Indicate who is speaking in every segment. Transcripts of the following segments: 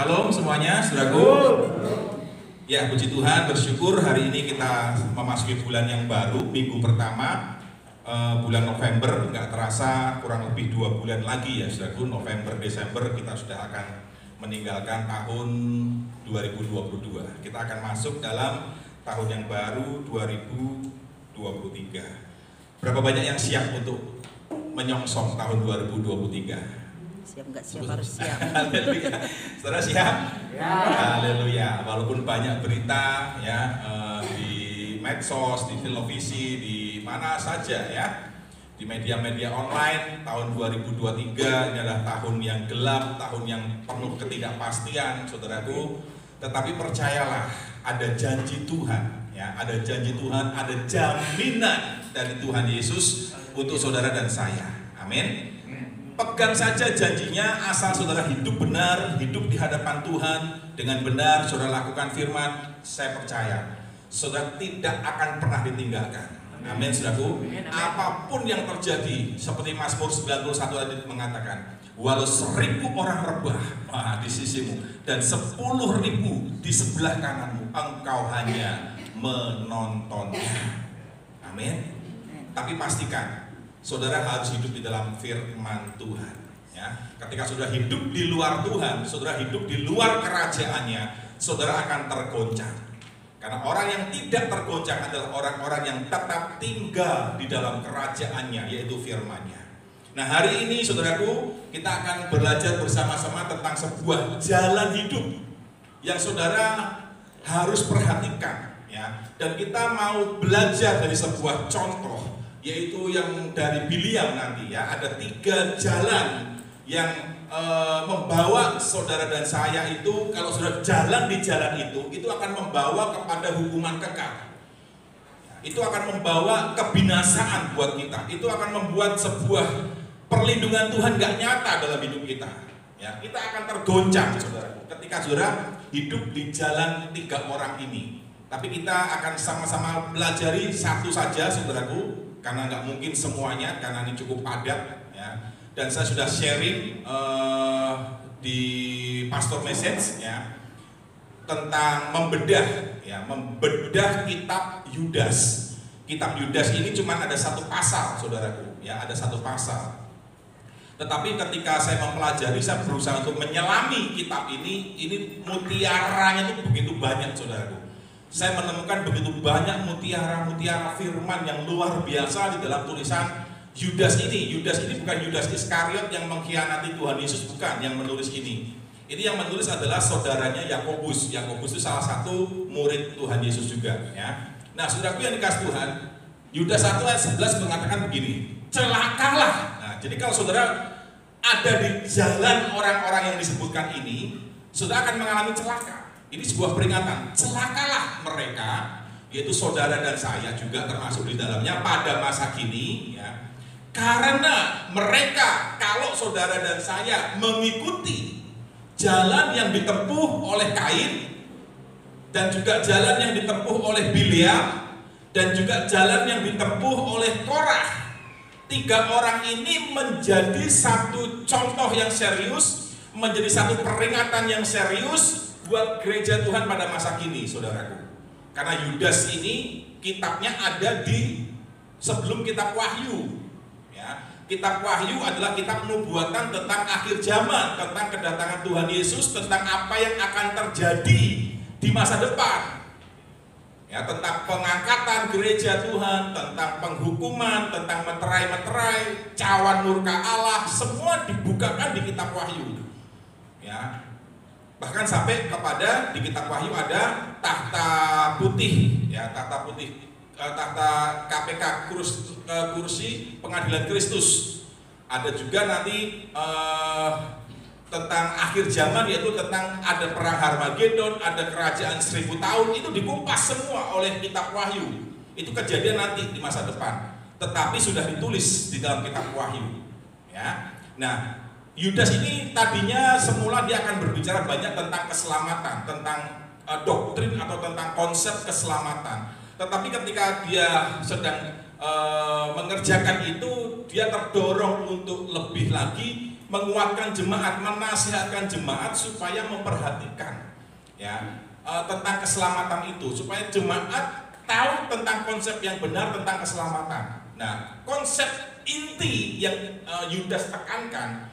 Speaker 1: Shalom semuanya, saudaraku. Ya, puji Tuhan, bersyukur hari ini kita memasuki bulan yang baru, minggu pertama bulan November. Nggak terasa kurang lebih 2 bulan lagi ya, saudaraku. November, Desember kita sudah akan meninggalkan tahun 2022. Kita akan masuk dalam tahun yang baru 2023. Berapa banyak yang siap untuk menyongsong tahun 2023?
Speaker 2: Siap nggak siap harus siap.
Speaker 1: Haleluya. Saudara siap? Ya. Haleluya. Walaupun banyak berita ya di medsos, di televisi, di mana saja ya, di media-media online, tahun 2023 ini adalah tahun yang gelap, tahun yang penuh ketidakpastian, saudaraku. Tetapi percayalah, ada janji Tuhan ya, ada janji Tuhan, ada jaminan dari Tuhan Yesus untuk saudara dan saya. Amin. Pegang saja janjinya, asal saudara hidup benar, hidup di hadapan Tuhan dengan benar, saudara lakukan firman, saya percaya saudara tidak akan pernah ditinggalkan. Amin, saudaraku. Apapun yang terjadi, seperti Mazmur 91 tadi mengatakan, walau 1000 orang rebah di sisimu dan 10.000 di sebelah kananmu, engkau hanya menontonnya. Amin. Tapi pastikan saudara harus hidup di dalam firman Tuhan ya. Ketika saudara hidup di luar Tuhan, saudara hidup di luar kerajaannya, saudara akan tergoncang. Karena orang yang tidak tergoncang adalah orang-orang yang tetap tinggal di dalam kerajaannya, yaitu firman-Nya. Nah, hari ini saudaraku, kita akan belajar bersama-sama tentang sebuah jalan hidup yang saudara harus perhatikan ya. Dan kita mau belajar dari sebuah contoh, yaitu yang dari Biliam nanti ya. Ada 3 jalan yang membawa saudara dan saya itu, kalau saudara jalan di jalan itu akan membawa kepada hukuman kekal. Itu akan membawa kebinasaan buat kita. Itu akan membuat sebuah perlindungan Tuhan gak nyata dalam hidup kita ya. Kita akan tergoncang saudara ketika saudara hidup di jalan 3 orang ini. Tapi kita akan sama-sama pelajari satu saja saudaraku, karena nggak mungkin semuanya, karena ini cukup padat ya. Dan saya sudah sharing di pastor message ya, tentang membedah kitab Yudas. Kitab Yudas ini cuma ada 1 pasal saudaraku ya, ada 1 pasal. Tetapi ketika saya mempelajari, saya berusaha untuk menyelami kitab ini mutiaranya itu begitu banyak saudaraku. Saya menemukan begitu banyak mutiara-mutiara firman yang luar biasa di dalam tulisan Yudas ini. Yudas ini bukan Yudas Iskariot yang mengkhianati Tuhan Yesus, bukan yang menulis ini. Ini yang menulis adalah saudaranya Yakobus. Yakobus itu salah satu murid Tuhan Yesus juga ya. Nah, saudaraku yang dikasih Tuhan, Yudas 1 ayat 11 mengatakan begini, celakalah. Nah, jadi kalau saudara ada di jalan orang-orang yang disebutkan ini, saudara akan mengalami celaka. Ini sebuah peringatan, celakalah mereka, yaitu saudara dan saya juga termasuk di dalamnya pada masa kini ya. Karena mereka, kalau saudara dan saya mengikuti jalan yang ditempuh oleh Kain, dan juga jalan yang ditempuh oleh Biliam, dan juga jalan yang ditempuh oleh Korah, 3 orang ini menjadi satu contoh yang serius, menjadi satu peringatan yang serius buat gereja Tuhan pada masa kini, saudaraku. Karena Yudas ini kitabnya ada di sebelum kitab Wahyu ya. Kitab Wahyu adalah kitab nubuatan tentang akhir zaman, tentang kedatangan Tuhan Yesus, tentang apa yang akan terjadi di masa depan ya, tentang pengangkatan gereja Tuhan, tentang penghukuman, tentang meterai-meterai, cawan murka Allah, semua dibukakan di kitab Wahyu ya. Bahkan sampai kepada di kitab Wahyu ada tahta putih ya, tahta putih, tahta KPK, kursi pengadilan Kristus. Ada juga nanti tentang akhir zaman, yaitu tentang ada perang Harmagedon, ada kerajaan 1000 tahun, itu dikupas semua oleh kitab Wahyu. Itu kejadian nanti di masa depan, tetapi sudah ditulis di dalam kitab Wahyu ya. Nah, Yudas ini tadinya semula dia akan berbicara banyak tentang keselamatan, tentang doktrin atau tentang konsep keselamatan. Tetapi ketika dia sedang mengerjakan itu, dia terdorong untuk lebih lagi menguatkan jemaat, menasihatkan jemaat supaya memperhatikan ya tentang keselamatan itu, supaya jemaat tahu tentang konsep yang benar tentang keselamatan. Nah, konsep inti yang Yudas tekankan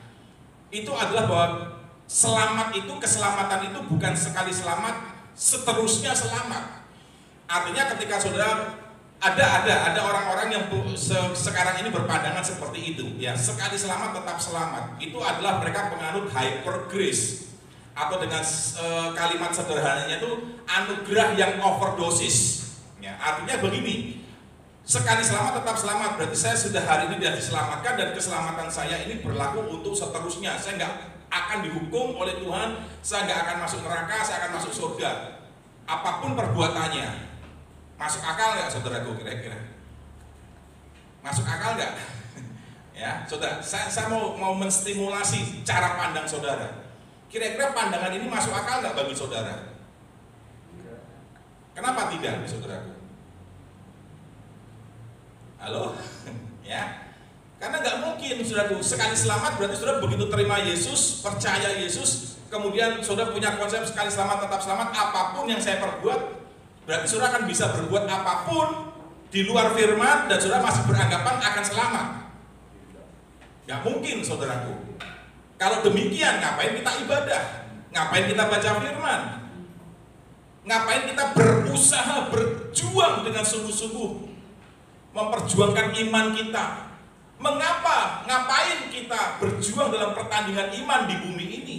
Speaker 1: itu adalah bahwa selamat itu, keselamatan itu bukan sekali selamat, seterusnya selamat. Artinya ketika saudara ada orang-orang yang sekarang ini berpandangan seperti itu, ya sekali selamat tetap selamat. Itu adalah mereka penganut hyper grace, atau dengan kalimat sederhananya itu anugerah yang overdosis. Ya, artinya begini, sekali selamat tetap selamat, berarti saya sudah hari ini sudah diselamatkan dan keselamatan saya ini berlaku untuk seterusnya. Saya nggak akan dihukum oleh Tuhan, saya nggak akan masuk neraka, saya akan masuk surga. Apapun perbuatannya. Masuk akal nggak saudaraku kira-kira? Masuk akal nggak? Ya, saudara, saya mau menstimulasi cara pandang saudara. Kira-kira pandangan ini masuk akal nggak bagi saudara? Kenapa tidak, saudaraku? Halo? Ya, karena nggak mungkin, saudaraku, sekali selamat berarti saudara begitu terima Yesus, percaya Yesus, kemudian saudara punya konsep sekali selamat tetap selamat, apapun yang saya perbuat, berarti saudara akan bisa berbuat apapun di luar firman dan saudara masih beranggapan akan selamat. Gak mungkin, saudaraku. Kalau demikian, ngapain kita ibadah? Ngapain kita baca firman? Ngapain kita berusaha, berjuang dengan sungguh-sungguh memperjuangkan iman kita? Mengapa? Ngapain kita berjuang dalam pertandingan iman di bumi ini?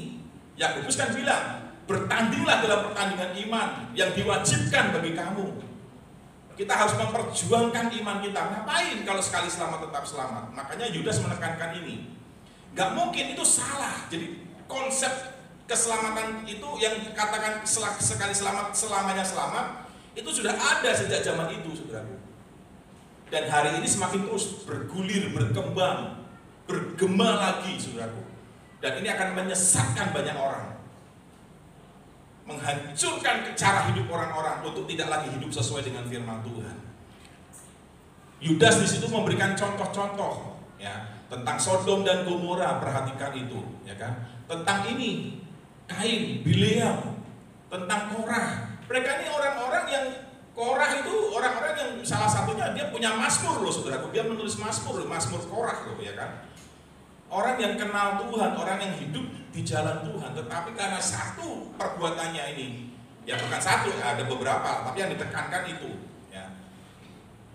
Speaker 1: Yakobus kan bilang, bertandinglah dalam pertandingan iman yang diwajibkan bagi kamu. Kita harus memperjuangkan iman kita. Ngapain kalau sekali selamat tetap selamat? Makanya Yudas menekankan ini. Gak mungkin, itu salah. Jadi konsep keselamatan itu yang katakan sekali selamat selamanya selamat, itu sudah ada sejak zaman itu, saudaraku. Dan hari ini semakin terus bergulir, berkembang, bergema lagi, saudaraku. Dan ini akan menyesatkan banyak orang, menghancurkan cara hidup orang-orang untuk tidak lagi hidup sesuai dengan firman Tuhan. Yudas di situ memberikan contoh-contoh, ya, tentang Sodom dan Gomora, perhatikan itu, ya kan? Tentang ini, Kain, Bileam, tentang Korah. Mereka ini orang-orang yang, Korah itu orang-orang yang salah satunya dia punya mazmur loh, saudaraku. Dia menulis mazmur Korah loh, ya kan? Orang yang kenal Tuhan, orang yang hidup di jalan Tuhan, tetapi karena satu perbuatannya ini, ya bukan satu, ada beberapa, tapi yang ditekankan itu, ya.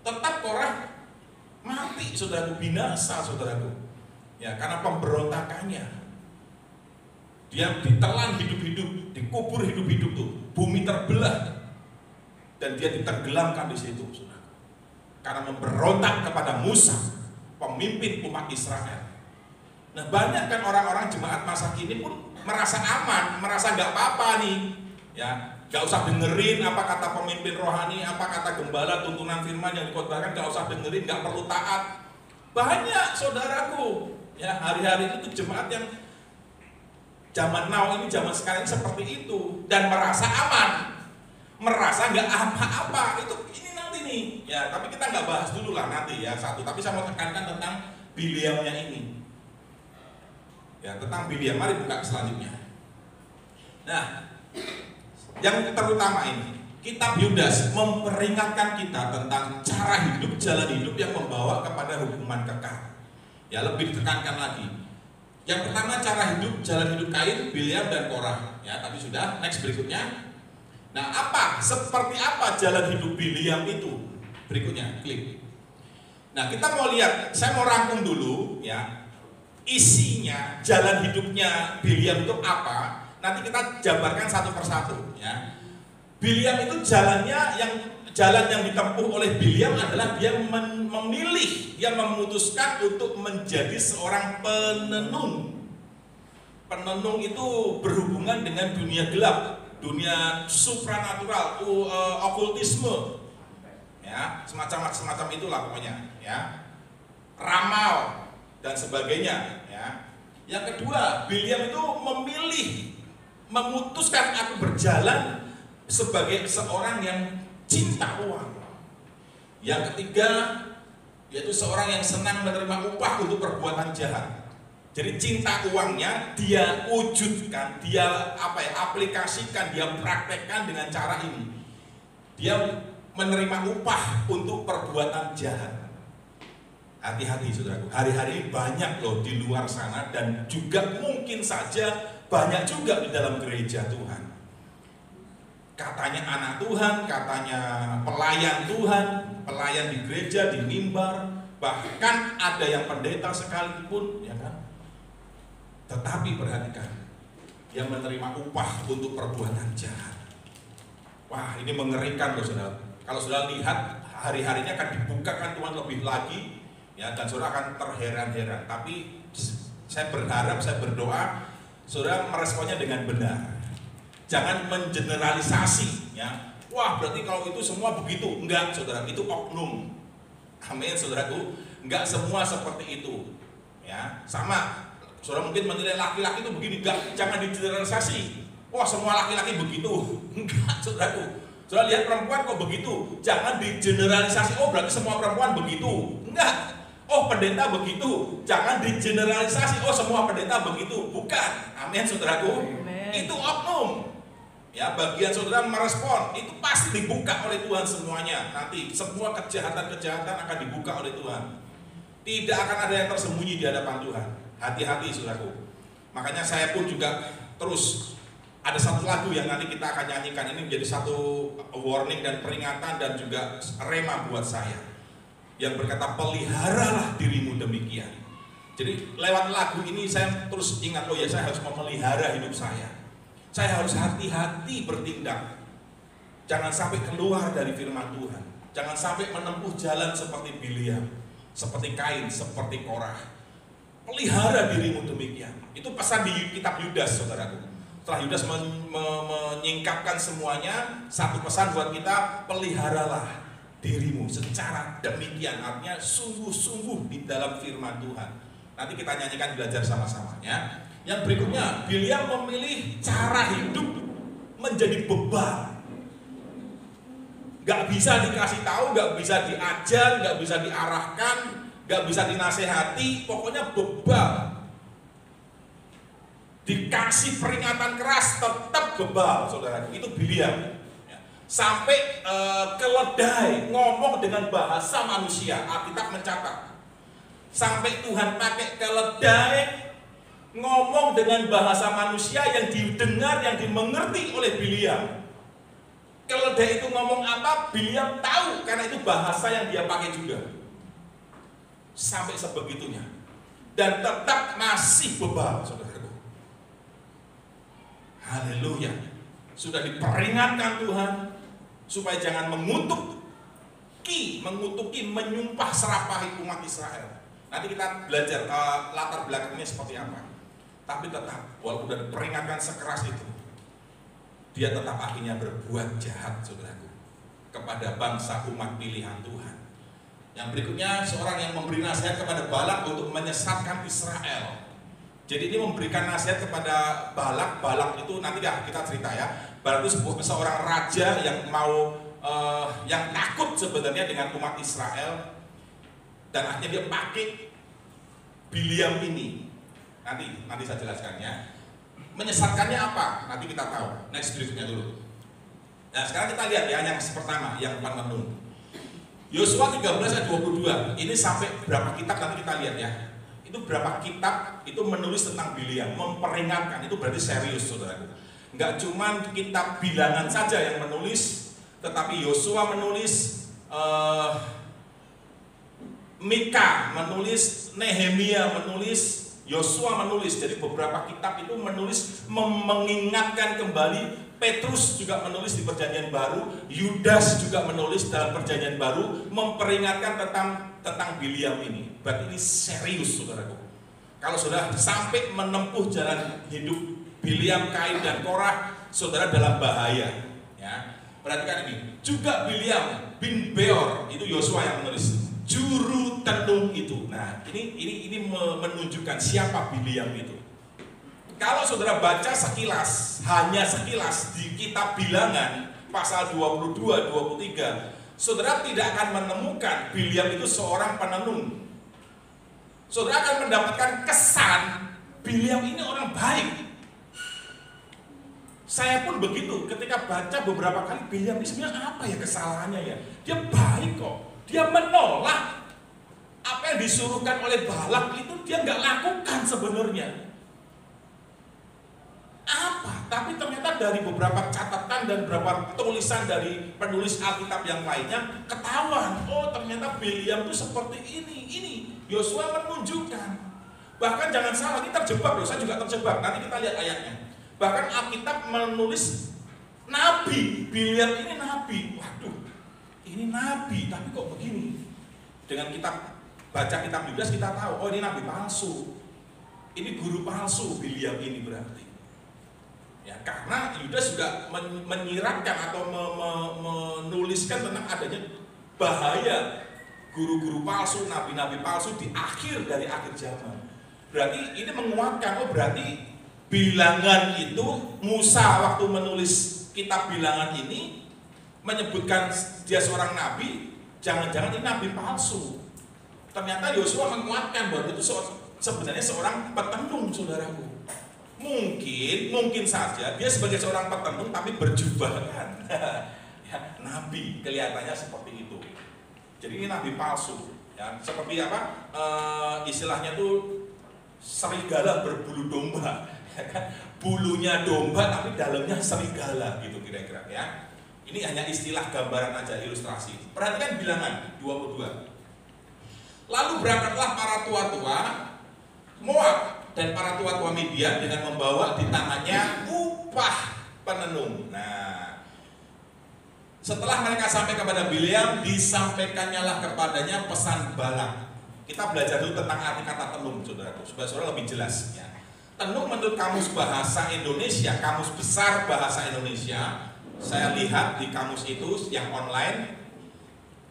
Speaker 1: Tetap Korah mati, saudaraku, binasa, saudaraku, ya, karena pemberontakannya. Dia ditelan hidup-hidup, dikubur hidup-hidup tuh, bumi terbelah, dan dia ditenggelamkan di situ, saudaraku, karena memberontak kepada Musa, pemimpin umat Israel. Nah, banyak kan orang-orang jemaat masa kini pun merasa aman, merasa nggak apa-apa nih, ya, nggak usah dengerin apa kata pemimpin rohani, apa kata gembala, tuntunan firman yang dikhotbahkan, nggak usah dengerin, nggak perlu taat. Banyak, saudaraku, ya, hari-hari itu jemaat yang zaman now ini, zaman sekarang ini seperti itu, dan merasa aman, merasa nggak apa-apa. Itu ini nanti nih, ya, tapi kita nggak bahas dulu lah nanti ya satu. Tapi saya mau tekankan tentang Bileamnya ini. Ya, tentang Bileam, mari buka selanjutnya. Nah, yang terutama ini, kitab Yudas memperingatkan kita tentang cara hidup, jalan hidup yang membawa kepada hukuman kekal. Ya, lebih ditekankan lagi. Yang pertama, cara hidup, jalan hidup Kain, Bileam, dan Korah. Ya, tadi sudah. Next berikutnya. Nah, seperti apa jalan hidup Bileam itu? Berikutnya, klik. Nah, kita mau lihat, saya mau rangkum dulu, ya. Isinya, jalan hidupnya Bileam itu apa? Nanti kita jabarkan satu persatu, ya. Bileam itu jalan yang ditempuh oleh Bileam adalah dia memilih, dia memutuskan untuk menjadi seorang penenung. Penenung itu berhubungan dengan dunia gelap, dunia supranatural, okultisme, ya, semacam itulah pokoknya, ya. Ramal dan sebagainya, ya. Yang kedua, Bileam itu memutuskan aku berjalan sebagai seorang yang cinta uang. Yang ketiga, yaitu seorang yang senang menerima upah untuk perbuatan jahat. Jadi cinta uangnya dia wujudkan, dia aplikasikan, dia praktekkan dengan cara ini. Dia menerima upah untuk perbuatan jahat. Hati-hati saudaraku, hari-hari banyak loh di luar sana dan juga mungkin saja banyak juga di dalam gereja Tuhan. Katanya anak Tuhan, katanya pelayan Tuhan, pelayan di gereja, di mimbar, bahkan ada yang pendeta sekalipun, ya kan? Tetapi perhatikan, dia menerima upah untuk perbuatan jahat. Wah, ini mengerikan loh saudara. Kalau saudara lihat hari-harinya akan dibukakan Tuhan lebih lagi, ya, dan saudara akan terheran-heran. Tapi saya berharap, saya berdoa, saudara meresponnya dengan benar. Jangan mengeneralisasi, ya. Wah, berarti kalau itu semua begitu. Enggak, saudara, itu oknum. Amin, saudaraku. Enggak semua seperti itu, ya. Sama. Saudara mungkin menilai laki-laki itu begini, jangan digeneralisasi. Wah, semua laki-laki begitu. Enggak, saudaraku. Saudara lihat perempuan kok begitu, jangan digeneralisasi. Oh, berarti semua perempuan begitu. Enggak. Oh, pendeta begitu, jangan digeneralisasi. Oh, semua pendeta begitu. Bukan. Amin, saudaraku.
Speaker 2: Amen.
Speaker 1: Itu oknum. Ya, bagian saudara merespon, itu pasti dibuka oleh Tuhan semuanya. Nanti semua kejahatan-kejahatan akan dibuka oleh Tuhan. Tidak akan ada yang tersembunyi di hadapan Tuhan. Hati-hati saudaraku. Makanya saya pun juga terus ada satu lagu yang nanti kita akan nyanyikan. Ini menjadi satu warning dan peringatan dan juga rema buat saya, yang berkata peliharalah dirimu demikian. Jadi lewat lagu ini saya terus ingat, oh ya, saya harus memelihara hidup saya. Saya harus hati-hati bertindak. Jangan sampai keluar dari firman Tuhan. Jangan sampai menempuh jalan seperti Biliam, seperti Kain, seperti Korah. Pelihara dirimu demikian. Itu pesan di kitab Yudas, saudaraku. Setelah Yudas menyingkapkan semuanya, satu pesan buat kita, peliharalah dirimu secara demikian. Artinya sungguh-sungguh di dalam firman Tuhan. Nanti kita nyanyikan, belajar sama-sama, ya. Yang berikutnya, Biliam memilih cara hidup menjadi beban. Gak bisa dikasih tahu, gak bisa diajar, gak bisa diarahkan, gak bisa dinasehati, pokoknya bebal. Dikasih peringatan keras, tetap bebal, saudara. Itu Biliam. Sampai keledai ngomong dengan bahasa manusia. Alkitab mencatat. Sampai Tuhan pakai keledai ngomong dengan bahasa manusia yang didengar, yang dimengerti oleh Biliam. Keledai itu ngomong apa, Biliam tahu, karena itu bahasa yang dia pakai juga. Sampai sebegitunya. Dan tetap masih bebal, saudaraku. Haleluya. Sudah diperingatkan Tuhan supaya jangan mengutuki, menyumpah serapahi umat Israel. Nanti kita belajar latar belakangnya seperti apa. Tapi tetap, walaupun sudah diperingatkan sekeras itu, dia tetap akhirnya berbuat jahat, saudaraku, kepada bangsa umat pilihan Tuhan. Yang berikutnya, seorang yang memberi nasihat kepada Balak untuk menyesatkan Israel. Jadi ini memberikan nasihat kepada Balak. Balak itu nanti kita cerita, ya. Balak itu seorang raja yang mau yang takut sebenarnya dengan umat Israel, dan akhirnya dia pakai Biliam ini. Nanti saya jelaskannya. Menyesatkannya apa? Nanti kita tahu. Next berikutnya dulu. Nah, sekarang kita lihat ya yang pertama, yang penenun. Yosua 13 ayat 22. Ini sampai berapa kitab nanti kita lihat ya. Itu berapa kitab itu menulis tentang Biliam, memperingatkan. Itu berarti serius, saudaraku. Enggak cuma kitab Bilangan saja yang menulis, tetapi Yosua menulis, Mika menulis, Nehemia menulis, Yosua menulis. Jadi beberapa kitab itu menulis mengingatkan kembali. Petrus juga menulis di Perjanjian Baru, Yudas juga menulis dalam Perjanjian Baru, memperingatkan tentang Biliam ini. Berarti ini serius, saudaraku. Kalau saudara sampai menempuh jalan hidup Biliam, Kain, dan Korah, saudara dalam bahaya. Ya, perhatikan ini. Juga Biliam bin Beor, itu Yosua yang menulis. Juru tenung itu. Nah, ini menunjukkan siapa Biliam itu. Kalau saudara baca sekilas, hanya sekilas di kitab Bilangan pasal 22, 23, saudara tidak akan menemukan Biliam itu seorang penenun. Saudara akan mendapatkan kesan Bileam ini orang baik. Saya pun begitu, ketika baca beberapa kali, Bileam ini sebenarnya apa ya kesalahannya ya? Dia baik kok, dia menolak apa yang disuruhkan oleh Balak itu dia nggak lakukan sebenarnya. Apa? Tapi ternyata dari beberapa catatan dan beberapa tulisan dari penulis Alkitab yang lainnya ketahuan, oh ternyata Bileam itu seperti ini. Yosua menunjukkan. Bahkan jangan salah, kita terjebak loh, saya juga terjebak. Nanti kita lihat ayatnya. Bahkan Alkitab menulis nabi, Bileam ini nabi. Waduh, ini nabi, tapi kok begini? Dengan kita baca kitab Yudas kita tahu, oh ini nabi palsu. Ini guru palsu Bileam ini berarti. Ya, karena Yudas juga menyiratkan atau menuliskan tentang adanya bahaya guru-guru palsu, nabi-nabi palsu di akhir dari akhir zaman. Berarti ini menguatkan, oh berarti Bilangan itu Musa waktu menulis kitab Bilangan ini menyebutkan dia seorang nabi, jangan-jangan ini nabi palsu. Ternyata Yosua menguatkan bahwa itu sebenarnya seorang petenung, saudaraku. Mungkin saja dia sebagai seorang petenung tapi berjubahkan. Ya, nabi kelihatannya seperti itu. Jadi ini nabi palsu. Ya, seperti apa? Istilahnya tuh serigala berbulu domba. Ya kan? Bulunya domba tapi dalamnya serigala gitu kira-kira ya. Ini hanya istilah gambaran aja, ilustrasi. Perhatikan Bilangan 22. Lalu berangkatlah para tua-tua Moab dan para tua-tua Midian dengan membawa di tangannya upah penenung. Nah, setelah mereka sampai kepada Bileam, disampaikannya lah kepadanya pesan Balak. Kita belajar dulu tentang arti kata tenung, saudaraku, supaya saudara lebih jelas ya. Tenung menurut kamus bahasa Indonesia, kamus besar bahasa Indonesia, saya lihat di kamus itu yang online,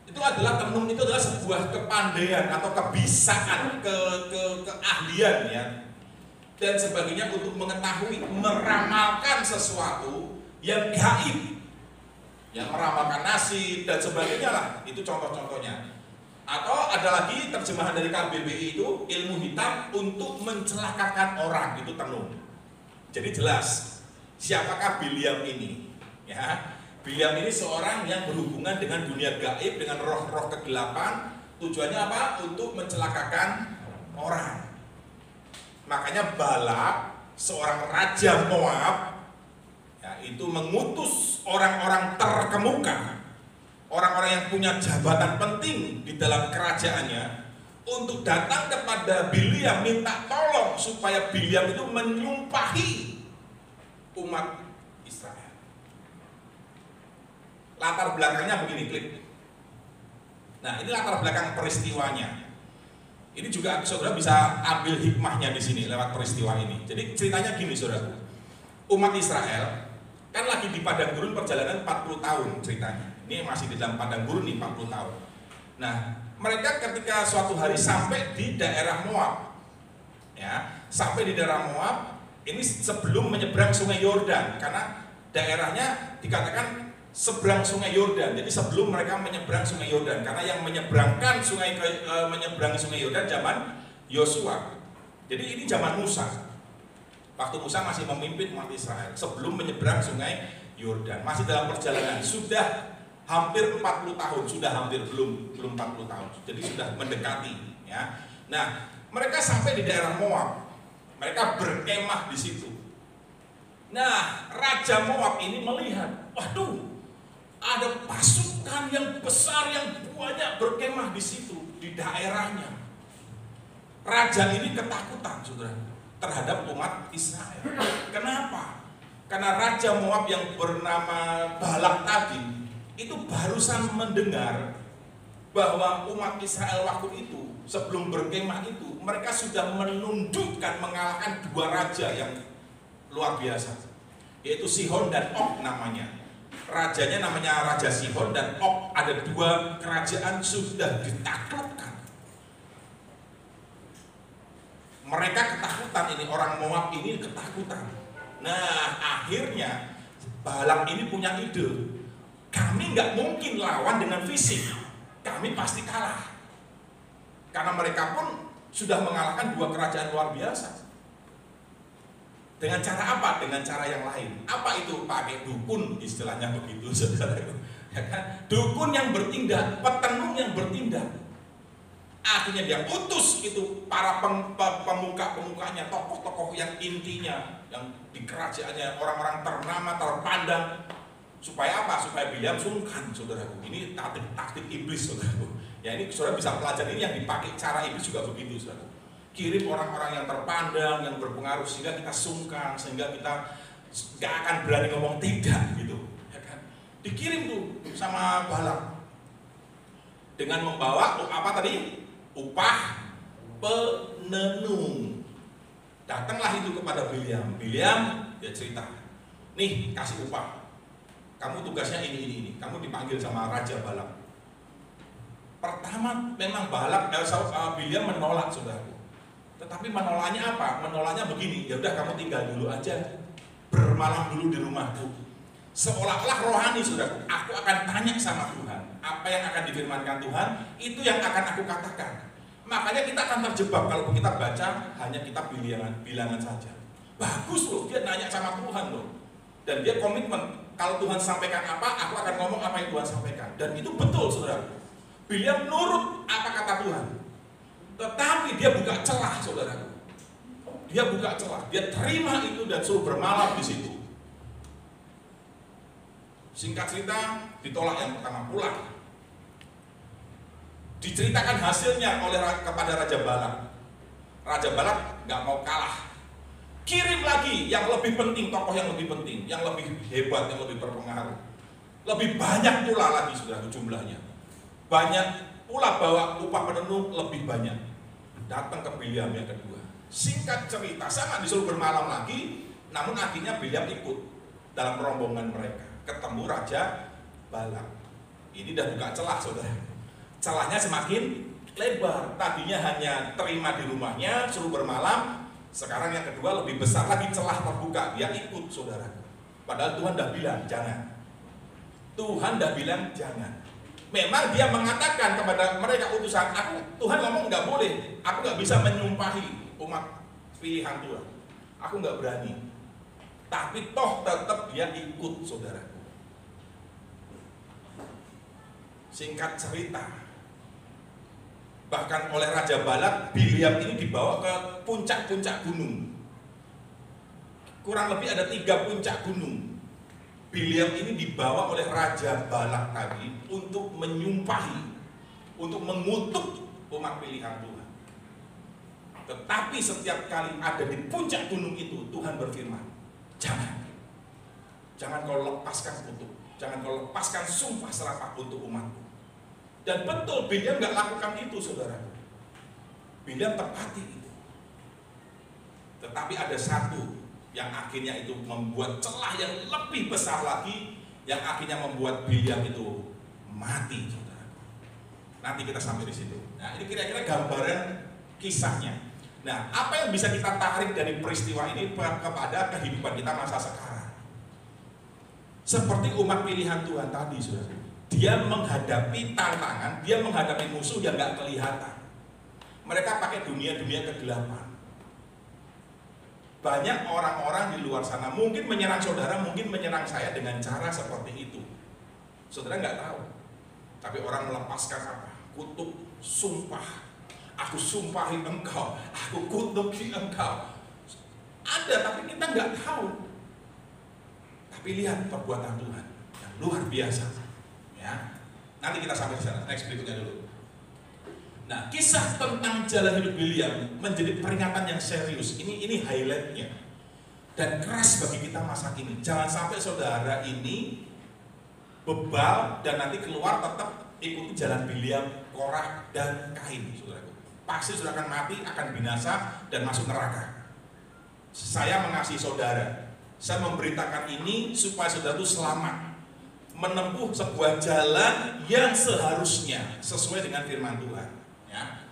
Speaker 1: itu adalah tenung itu adalah sebuah kepandaian atau kebisaan, keahlian ya, dan sebagainya untuk mengetahui, meramalkan sesuatu yang gaib, yang meramalkan nasib dan sebagainya lah, itu contoh-contohnya. Atau ada lagi terjemahan dari KBBI itu ilmu hitam untuk mencelakakan orang, itu tenung. Jadi jelas siapakah Bileam ini ya. Bileam ini seorang yang berhubungan dengan dunia gaib, dengan roh-roh kegelapan. Tujuannya apa? Untuk mencelakakan orang. Makanya Balak, seorang raja Moab ya, itu mengutus orang-orang terkemuka, orang-orang yang punya jabatan penting di dalam kerajaannya untuk datang kepada Bileam minta tolong supaya Bileam itu menyumpahi umat Israel. Latar belakangnya begini, klik. Nah, ini latar belakang peristiwanya. Ini juga saudara bisa ambil hikmahnya di sini lewat peristiwa ini. Jadi ceritanya gini, saudara. Umat Israel kan lagi di padang gurun perjalanan 40 tahun ceritanya. Ini masih di dalam padang gurun nih 40 tahun. Nah, mereka ketika suatu hari sampai di daerah Moab. Ya, sampai di daerah Moab, ini sebelum menyeberang Sungai Yordan, karena daerahnya dikatakan seberang Sungai Yordan. Jadi sebelum mereka menyeberang Sungai Yordan, karena yang menyeberangkan menyeberangi Sungai Yordan zaman Yosua. Jadi ini zaman Musa. Waktu Musa masih memimpin umat Israel sebelum menyeberang Sungai Yordan. Masih dalam perjalanan, sudah hampir 40 tahun, sudah hampir belum 40 tahun. Jadi sudah mendekati ya. Nah, mereka sampai di daerah Moab. Mereka berkemah di situ. Nah, Raja Moab ini melihat, waduh, ada pasukan yang besar yang banyak berkemah di situ, di daerahnya. Raja ini ketakutan, saudara, terhadap umat Israel. Kenapa? Karena Raja Moab yang bernama Balak tadi itu barusan mendengar bahwa umat Israel waktu itu sebelum berkemah itu mereka sudah menundukkan, mengalahkan dua raja yang luar biasa, yaitu Sihon dan Og namanya. Rajanya namanya Raja Sihon dan Og. Ada dua kerajaan sudah ditaklukkan. Mereka ketakutan, ini orang Moab ini ketakutan. Nah, akhirnya Balak ini punya ide. Kami nggak mungkin lawan dengan fisik. Kami pasti kalah. Karena mereka pun sudah mengalahkan dua kerajaan luar biasa. Dengan cara apa? Dengan cara yang lain. Apa itu? Pakai dukun, istilahnya begitu, saudara. Ya kan? Dukun yang bertindak, petenung yang bertindak. Akhirnya dia utus itu para pemuka-pemukanya, tokoh-tokoh yang intinya, yang di kerajaannya orang-orang ternama, terpandang. Supaya apa? Supaya Bileam sungkan, saudaraku. Ini taktik iblis, saudaraku. Ya ini saudara bisa pelajari, ini yang dipakai cara iblis juga begitu, saudaraku. Kirim orang-orang yang terpandang, yang berpengaruh, sehingga kita sungkan, sehingga kita gak akan berani ngomong tidak gitu, ya kan? Dikirim tuh sama Balak dengan membawa apa tadi? Upah penenung. Datanglah itu kepada Bileam. Bileam dia cerita, nih kasih upah. Kamu tugasnya ini. Kamu dipanggil sama Raja Balak. Pertama memang Bileam menolak, saudaraku. Tetapi menolaknya apa? Menolaknya begini, ya udah kamu tinggal dulu aja, bermalam dulu di rumahku. Seolah-olah rohani, saudaraku. Aku akan tanya sama Tuhan, apa yang akan difirmankan Tuhan, itu yang akan aku katakan. Makanya kita akan terjebak kalau kita baca hanya kitab bilangan saja. Bagus loh, dia nanya sama Tuhan loh. Dan dia komitmen, kalau Tuhan sampaikan apa, aku akan ngomong apa yang Tuhan sampaikan. Dan itu betul, saudara. Bileam nurut apa kata Tuhan. Tetapi dia buka celah, saudara. Dia buka celah, dia terima itu dan suruh bermalam di situ. Singkat cerita, ditolak yang pertama, pulang. Diceritakan hasilnya kepada Raja Balak. Raja Balak nggak mau kalah. Kirim lagi yang lebih penting, tokoh yang lebih penting, yang lebih hebat, yang lebih berpengaruh. Lebih banyak pula lagi, saudara, jumlahnya. Banyak pula bawa upah penenung lebih banyak. Datang ke Bileam yang kedua. Singkat cerita, sama disuruh bermalam lagi, namun akhirnya Bileam ikut dalam rombongan mereka. Ketemu Raja Balak. Ini udah buka celah, saudara. Celahnya semakin lebar. Tadinya hanya terima di rumahnya, suruh bermalam. Sekarang yang kedua lebih besar lagi, celah terbuka. Dia ikut, saudara. Padahal Tuhan dah bilang jangan. Tuhan dah bilang jangan. Memang dia mengatakan kepada mereka utusan, Tuhan ngomong nggak boleh. Aku nggak bisa menyumpahi umat pilihan Tuhan. Aku nggak berani. Tapi toh tetap dia ikut, saudara. Singkat cerita, bahkan oleh Raja Balak, Bileam ini dibawa ke puncak-puncak gunung. Kurang lebih ada 3 puncak gunung. Bileam ini dibawa oleh Raja Balak tadi untuk menyumpahi, untuk mengutuk umat pilihan Tuhan. Tetapi setiap kali ada di puncak gunung itu, Tuhan berfirman, jangan kau lepaskan kutuk, jangan kau lepaskan sumpah serapah untuk umatku. Dan betul, Bileam gak lakukan itu, saudara. Bileam tepati itu. Tetapi ada satu yang akhirnya itu membuat celah yang lebih besar lagi, yang akhirnya membuat Bileam itu mati, saudara. Nanti kita sampai di situ. Nah, ini kira-kira gambaran kisahnya. Nah, apa yang bisa kita tarik dari peristiwa ini kepada kehidupan kita masa sekarang? Seperti umat pilihan Tuhan tadi, saudara. Dia menghadapi tantangan, dia menghadapi musuh yang gak kelihatan. Mereka pakai dunia-dunia kegelapan. Banyak orang-orang di luar sana mungkin menyerang saudara, mungkin menyerang saya dengan cara seperti itu. Saudara nggak tahu. Tapi orang melepaskan apa? Kutuk, sumpah. Aku sumpahi engkau, aku kutuki engkau. Ada, tapi kita nggak tahu. Tapi lihat perbuatan Tuhan yang luar biasa. Ya, nanti kita sampai di sana. Next berikutnya dulu. Nah, kisah tentang jalan hidup Bileam menjadi peringatan yang serius. Ini highlightnya dan keras bagi kita masa kini. Jangan sampai saudara ini bebal dan nanti keluar tetap ikuti jalan Bileam, Korah dan Kain, saudaraku. Pasti saudara akan mati, akan binasa dan masuk neraka. Saya mengasihi saudara. Saya memberitakan ini supaya saudara itu selamat, menempuh sebuah jalan yang seharusnya sesuai dengan firman Tuhan. Ya.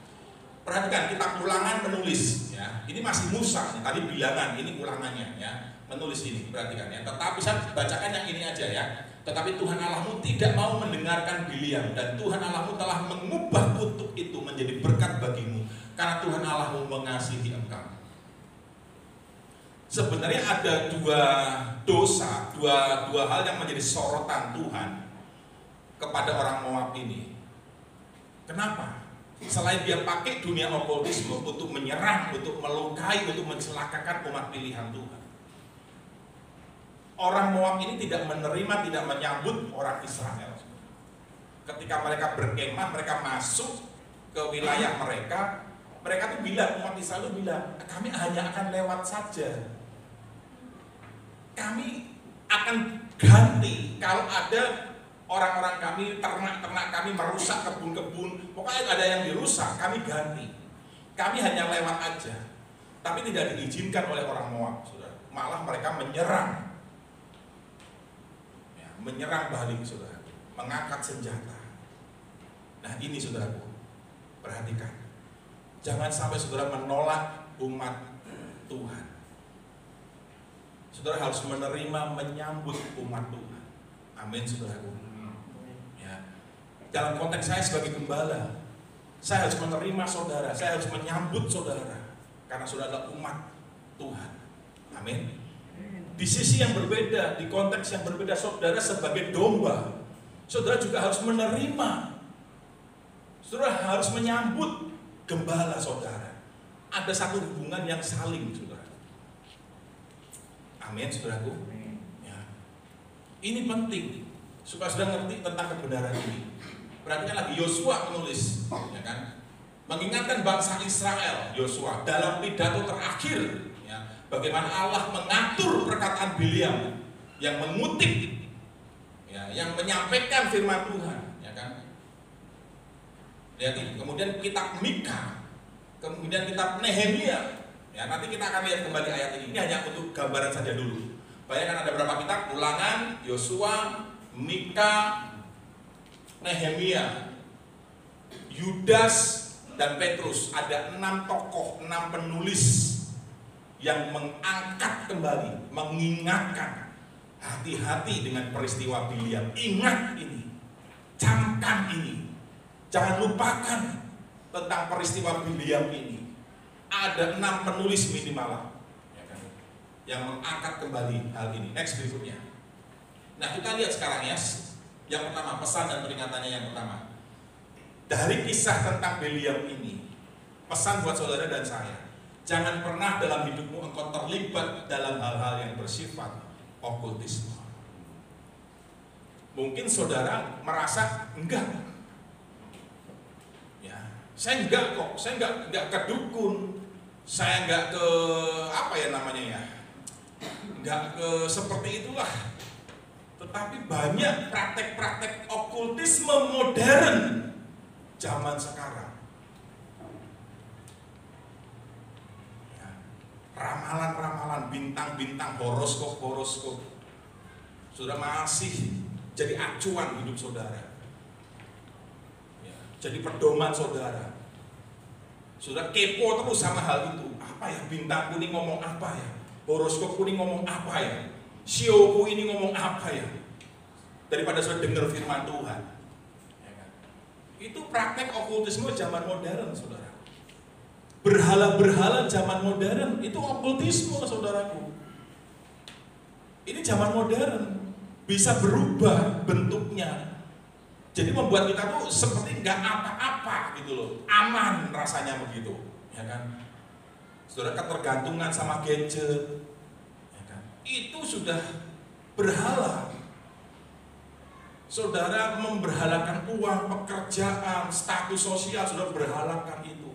Speaker 1: Perhatikan, kitab Ulangan menulis, ya. Ini masih Musa, tadi bilangan, ini ulangannya, ya. Menulis ini, perhatikan ya. Tetapi saya bacakan yang ini aja ya. Tetapi Tuhan Allahmu tidak mau mendengarkan Bileam, dan Tuhan Allahmu telah mengubah kutuk itu menjadi berkat bagimu, karena Tuhan Allahmu mengasihi engkau. sebenarnya ada dua dosa, dua hal yang menjadi sorotan Tuhan kepada orang Moab ini. Kenapa? Selain dia pakai dunia okultisme untuk menyerang, untuk melukai, untuk mencelakakan umat pilihan Tuhan, orang Moab ini tidak menerima, tidak menyambut orang Israel. Ketika mereka berkemah, mereka masuk ke wilayah mereka, mereka tuh bilang, umat Israel tuh bilang, kami hanya akan lewat saja. Kami akan ganti kalau ada orang-orang kami, ternak-ternak kami merusak kebun-kebun, pokoknya ada yang dirusak, kami ganti. Kami hanya lewat aja. Tapi tidak diizinkan oleh orang Moab, saudara. Malah mereka menyerang. Ya, menyerang balik, saudara. Mengangkat senjata. Nah ini saudaraku, perhatikan. Jangan sampai saudara menolak umat Tuhan. Saudara harus menerima, menyambut umat Tuhan. Amin saudaraku. Dalam konteks saya sebagai gembala, saya harus menerima saudara, saya harus menyambut saudara, karena saudara adalah umat Tuhan. Amin. Di sisi yang berbeda, di konteks yang berbeda, saudara sebagai domba, saudara juga harus menerima, saudara harus menyambut gembala saudara. Ada satu hubungan yang saling, saudara. Amin, saudaraku. Ya. Ini penting supaya saudara ngerti tentang kebenaran ini. Perhatikan lagi, Yosua menulis, ya kan, mengingatkan bangsa Israel, Yosua dalam pidato terakhir, ya, bagaimana Allah mengatur perkataan Bileam yang mengutip, ya, yang menyampaikan firman Tuhan, ya kan. Lihat ini, kemudian kitab Mika, kemudian kitab Nehemia, ya, nanti kita akan lihat kembali ayat ini. Ini hanya untuk gambaran saja dulu. Bayangkan ada berapa kitab? Ulangan, Yosua, Mika, Nehemia, Yudas, dan Petrus. Ada 6 tokoh, 6 penulis yang mengangkat kembali, mengingatkan, hati-hati dengan peristiwa Bileam. Ingat ini, camkan ini, jangan lupakan tentang peristiwa Bileam ini. Ada 6 penulis minimal, ya kan, yang mengangkat kembali hal ini. Next berikutnya. Nah kita lihat sekarang ya. Yang pertama, pesan dan peringatannya yang pertama. Dari kisah tentang Bileam ini, pesan buat saudara dan saya, jangan pernah dalam hidupmu engkau terlibat dalam hal-hal yang bersifat okultisme. Mungkin saudara merasa enggak, ya, saya enggak kok, saya enggak ke dukun, saya enggak ke apa ya namanya ya, enggak ke seperti itulah. Tetapi banyak praktek-praktek okultisme modern zaman sekarang. Ya, ramalan-ramalan, bintang-bintang, horoskop. Sudah masih jadi acuan hidup saudara. Ya, jadi pedoman saudara. Sudah kepo terus sama hal itu. Apa ya bintang kuning ngomong apa ya? Horoskop kuning ngomong apa ya? Sioku ini ngomong apa ya? Daripada sudah dengar firman Tuhan, ya kan? Itu praktek okultisme zaman modern, saudara. Berhala-berhala zaman modern itu okultisme, saudaraku. Ini zaman modern bisa berubah bentuknya, jadi membuat kita tuh seperti nggak apa-apa gitu loh, aman rasanya begitu, ya kan? Saudara ketergantungan sama gadget. Itu sudah berhala. Saudara memberhalakan uang, pekerjaan, status sosial, saudara berhalakan itu.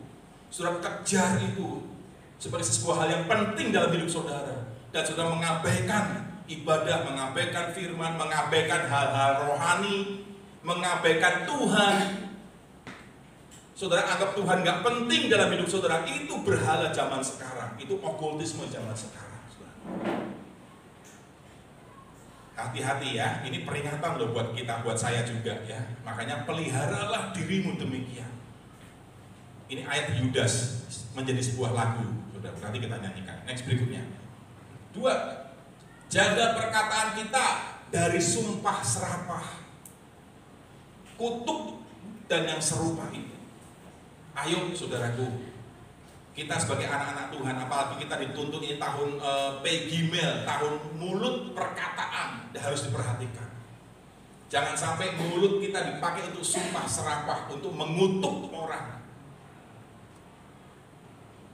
Speaker 1: Saudara kejar itu sebagai sebuah hal yang penting dalam hidup saudara. Dan saudara mengabaikan ibadah, mengabaikan firman, mengabaikan hal-hal rohani, mengabaikan Tuhan. Saudara anggap Tuhan gak penting dalam hidup saudara. Itu berhala zaman sekarang. Itu okultisme zaman sekarang, saudara. Hati-hati ya, ini peringatan loh buat kita, buat saya juga ya. Makanya peliharalah dirimu demikian. Ini ayat Yudas menjadi sebuah lagu. Sudah, nanti kita nyanyikan. Next berikutnya. 2. Jaga perkataan kita dari sumpah serapah, kutuk dan yang serupa itu. Ayo saudaraku, Kita sebagai anak-anak Tuhan, apalagi kita dituntut ini tahun Pegimel, tahun mulut perkataan, harus diperhatikan. Jangan sampai mulut kita dipakai untuk sumpah serapah, untuk mengutuk orang.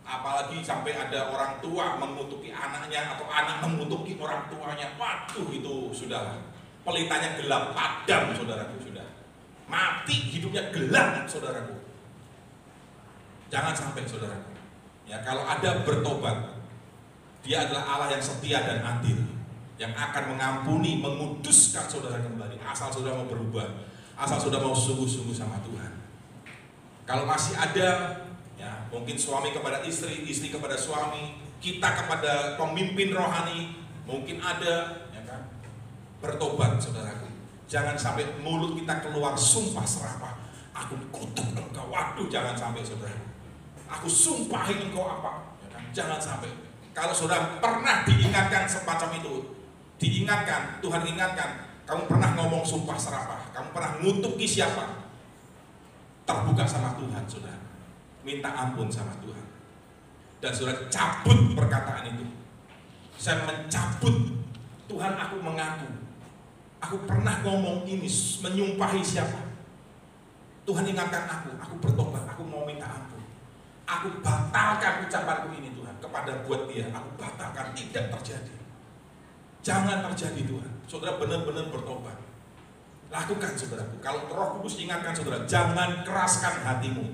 Speaker 1: Apalagi sampai ada orang tua mengutuki anaknya atau anak mengutuki orang tuanya. Waduh, itu sudah pelitanya gelap, padam saudaraku, sudah mati hidupnya gelap saudaraku. Jangan sampai saudaraku. Ya, kalau ada bertobat, Dia adalah Allah yang setia dan adil, yang akan mengampuni, menguduskan saudara kembali, asal saudara mau berubah, asal saudara mau sungguh-sungguh sama Tuhan. Kalau masih ada, ya mungkin suami kepada istri, istri kepada suami, kita kepada pemimpin rohani, mungkin ada, ya kan, bertobat saudaraku. Jangan sampai mulut kita keluar sumpah serapah, aku kutuk engkau, waduh, jangan sampai saudara. Aku sumpahin engkau apa, ya kan? Jangan sampai. Kalau saudara pernah diingatkan semacam itu, diingatkan, Tuhan ingatkan, kamu pernah ngomong sumpah serapah, kamu pernah ngutuki siapa, terbuka sama Tuhan, saudara, minta ampun sama Tuhan, dan saudara cabut perkataan itu. Saya mencabut, Tuhan, aku mengaku, aku pernah ngomong ini, menyumpahi siapa. Tuhan ingatkan aku bertobat, aku mau minta ampun. Aku batalkan ucapanku ini Tuhan kepada buat dia, aku batalkan, tidak terjadi. Jangan terjadi Tuhan. Saudara benar-benar bertobat. Lakukan saudaraku. Kalau Roh Kudus ingatkan saudara, jangan keraskan hatimu.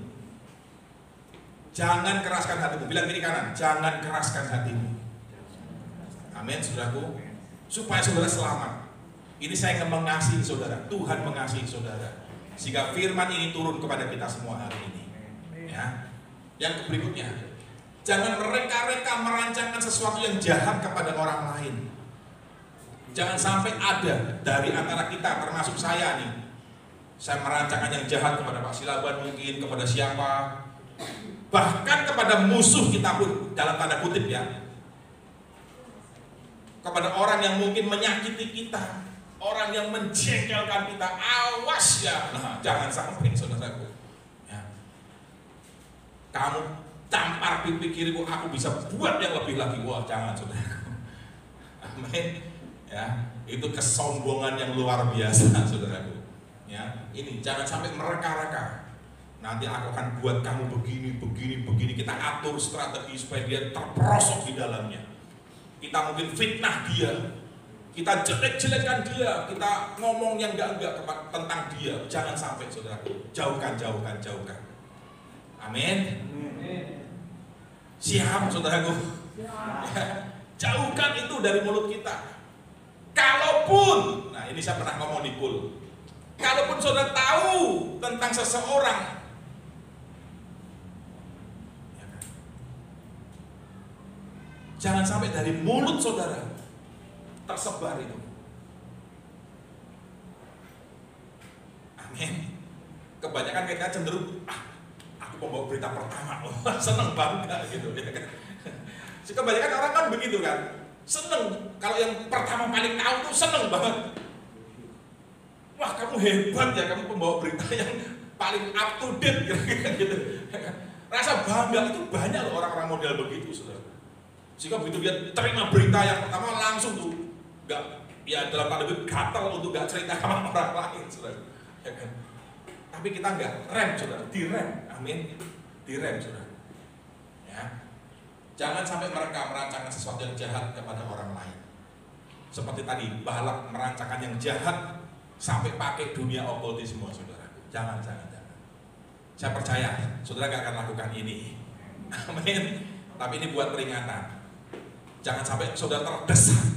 Speaker 1: Jangan keraskan hatimu. Bilang kiri kanan, jangan keraskan hatimu. Amin saudaraku. Supaya saudara selamat. Ini saya ingin mengasihi saudara. Tuhan mengasihi saudara. Sehingga firman ini turun kepada kita semua hari ini. Ya. Yang berikutnya, jangan mereka-reka merancangkan sesuatu yang jahat kepada orang lain. Jangan sampai ada dari antara kita, termasuk saya nih, saya merancangkan yang jahat kepada Pak Silaban mungkin, kepada siapa, bahkan kepada musuh kita pun, dalam tanda kutip ya, kepada orang yang mungkin menyakiti kita, orang yang menjengkelkan kita, awas ya, nah, jangan sampai saudaraku. Kamu tampar pipi kiriku, aku bisa buat yang lebih lagi. Wah, jangan saudaraku. Amin. Ya, itu kesombongan yang luar biasa saudaraku. Ya, ini jangan sampai mereka-reka. Nanti aku akan buat kamu begini, begini, begini. Kita atur strategi supaya dia terperosok di dalamnya. Kita mungkin fitnah dia, kita jelek-jelekkan dia, kita ngomong yang enggak tentang dia. Jangan sampai saudaraku. Jauhkan, jauhkan, jauhkan. Amin. Siap saudaraku. Ya, jauhkan itu dari mulut kita. Kalaupun, nah ini saya pernah ngomong di pool, kalaupun saudara tahu tentang seseorang, ya kan? Jangan sampai dari mulut saudara tersebar itu. Amin. Kebanyakan kita cenderung pembawa berita pertama, seneng bangga gitu ya kan. Kebanyakan orang kan begitu kan, seneng kalau yang pertama paling tahu tuh seneng banget. Wah, kamu hebat ya, kamu pembawa berita yang paling up to date gitu. Rasa bangga itu banyak loh orang-orang model begitu saudara. Jika begitu dia terima berita yang pertama langsung tuh nggak, ya dalam tanda kutip gatal untuk nggak cerita sama orang lain saudara, ya kan. Tapi kita enggak rem saudara, direm, amin, direm saudara. Ya, jangan sampai mereka merancangkan sesuatu yang jahat kepada orang lain. Seperti tadi Balak merancangkan yang jahat sampai pakai dunia okultisme saudara. Jangan. Saya percaya saudara gak akan lakukan ini, amin. Tapi ini buat peringatan. Jangan sampai saudara terdesak.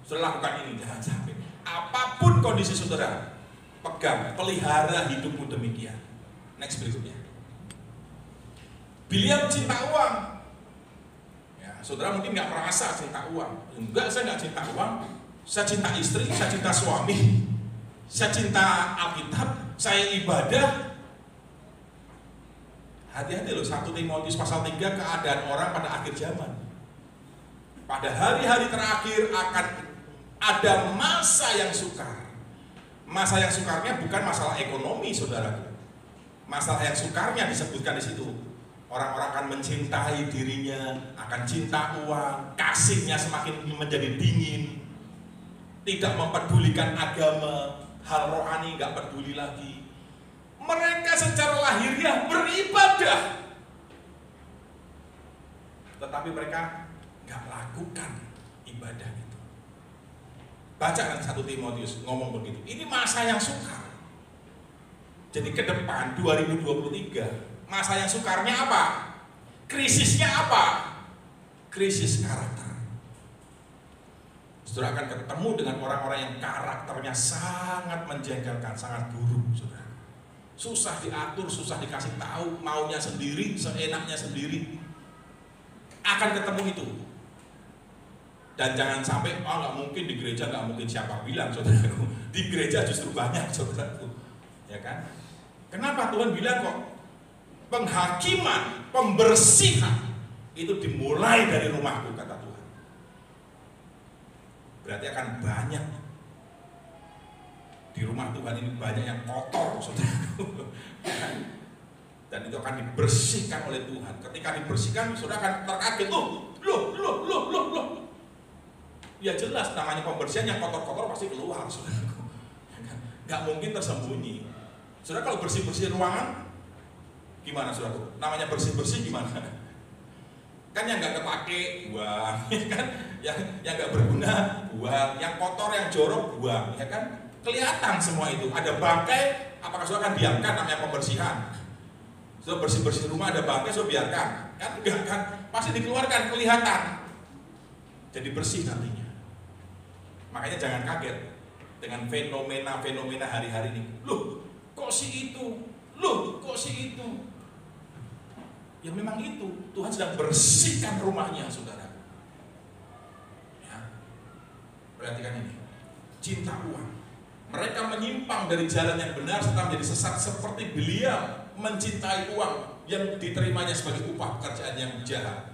Speaker 1: Saudara lakukan ini, jangan sampai. Apapun kondisi saudara, pegang, pelihara hidupmu demikian. Next berikutnya. Biliam cinta uang. Ya, saudara mungkin nggak merasa cinta uang. Enggak, saya nggak cinta uang. Saya cinta istri, saya cinta suami, saya cinta Alkitab, saya ibadah. Hati-hati loh, 1 Timotius pasal 3, keadaan orang pada akhir zaman. Pada hari-hari terakhir akan ada masa yang sukar. Masa yang sukarnya bukan masalah ekonomi, saudara. Masalah yang sukarnya disebutkan di situ. Orang-orang akan mencintai dirinya, akan cinta uang, kasihnya semakin menjadi dingin, tidak mempedulikan agama, hal rohani nggak peduli lagi. Mereka secara lahiriah beribadah, tetapi mereka nggak lakukan ibadah itu. Baca kan 1 Timotius ngomong begitu. Ini masa yang sukar. Jadi ke depan 2023, masa yang sukarnya apa? Krisisnya apa? Krisis karakter. Saudara akan ketemu dengan orang-orang yang karakternya sangat menjengkelkan, sangat buruk, saudara. Susah diatur, susah dikasih tahu, maunya sendiri, seenaknya sendiri. Akan ketemu itu. Dan jangan sampai, nggak mungkin di gereja, nggak mungkin, siapa bilang, saudaraku. Di gereja justru banyak, saudaraku. Ya kan? Kenapa Tuhan bilang kok penghakiman, pembersihan itu dimulai dari rumahku, kata Tuhan. Berarti akan banyak di rumah Tuhan ini, banyak yang kotor, saudaraku. Dan itu akan dibersihkan oleh Tuhan. Ketika dibersihkan, saudara akan terkaget, loh. Ya jelas, namanya pembersihan, yang kotor-kotor pasti keluar, saudaraku. Gak mungkin tersembunyi. Saudara kalau bersih-bersih ruangan, gimana saudara? Namanya bersih-bersih gimana? Kan yang nggak kepake buang, ya kan? Yang nggak berguna buang, yang kotor, yang jorok buang, ya kan? Kelihatan semua itu. Ada bangkai, apakah saudara akan biarkan namanya pembersihan? Saudara bersih-bersih rumah ada bangkai, saudara biarkan? Kan enggak kan? Pasti dikeluarkan, kelihatan. Jadi bersih nantinya. Makanya jangan kaget dengan fenomena-fenomena hari-hari ini. Loh, kok si itu? Loh, kok si itu? Ya memang itu, Tuhan sedang bersihkan rumahnya, saudara. Ya. Perhatikan ini, cinta uang. Mereka menyimpang dari jalan yang benar serta menjadi sesat seperti Biliam mencintai uang yang diterimanya sebagai upah pekerjaan yang jahat.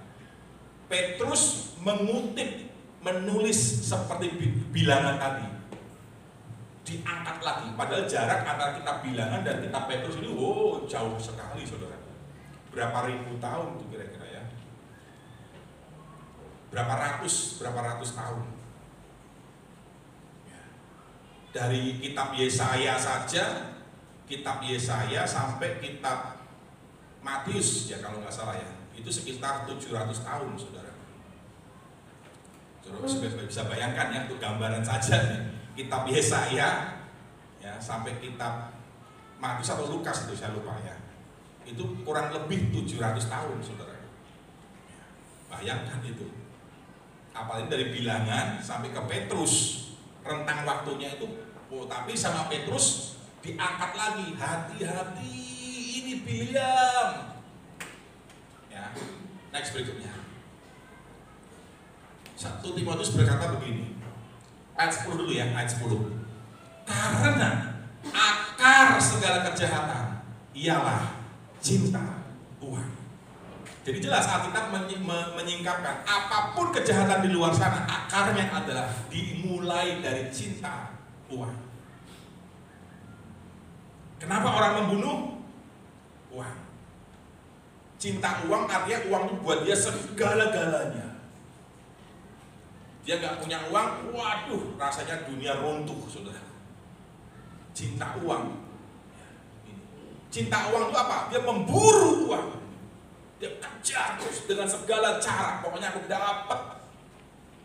Speaker 1: Petrus mengutip, menulis seperti bilangan tadi. Diangkat lagi, padahal jarak antara kitab bilangan dan kitab Petrus ini jauh sekali, saudara. Berapa ribu tahun itu kira-kira ya? Berapa ratus tahun. Ya. Dari kitab Yesaya saja, kitab Yesaya sampai kitab Matius ya kalau nggak salah ya, itu sekitar 700 tahun, saudara. Saudara bisa bayangkan ya, untuk gambaran saja nih. Kitab Yesaya ya sampai kitab Matius atau Lukas itu saya lupa ya, itu kurang lebih 700 tahun, saudara. Ya, bayangkan itu. Apalagi dari bilangan sampai ke Petrus, rentang waktunya itu. Tapi sama Petrus diangkat lagi, hati-hati ini Biliam. Ya, next berikutnya. 1 Timotius berkata begini. Ayat 10 dulu ya, ayat 10. Karena akar segala kejahatan ialah cinta uang. Jadi jelas Alkitab menyingkapkan apapun kejahatan di luar sana, akarnya adalah dimulai dari cinta uang. Kenapa orang membunuh? Uang. Cinta uang artinya uang itu buat dia segala-galanya. Dia nggak punya uang, waduh, rasanya dunia runtuh, saudara. Cinta uang. Cinta uang itu apa? Dia memburu uang. Dia kejar terus dengan segala cara. Pokoknya aku dapat.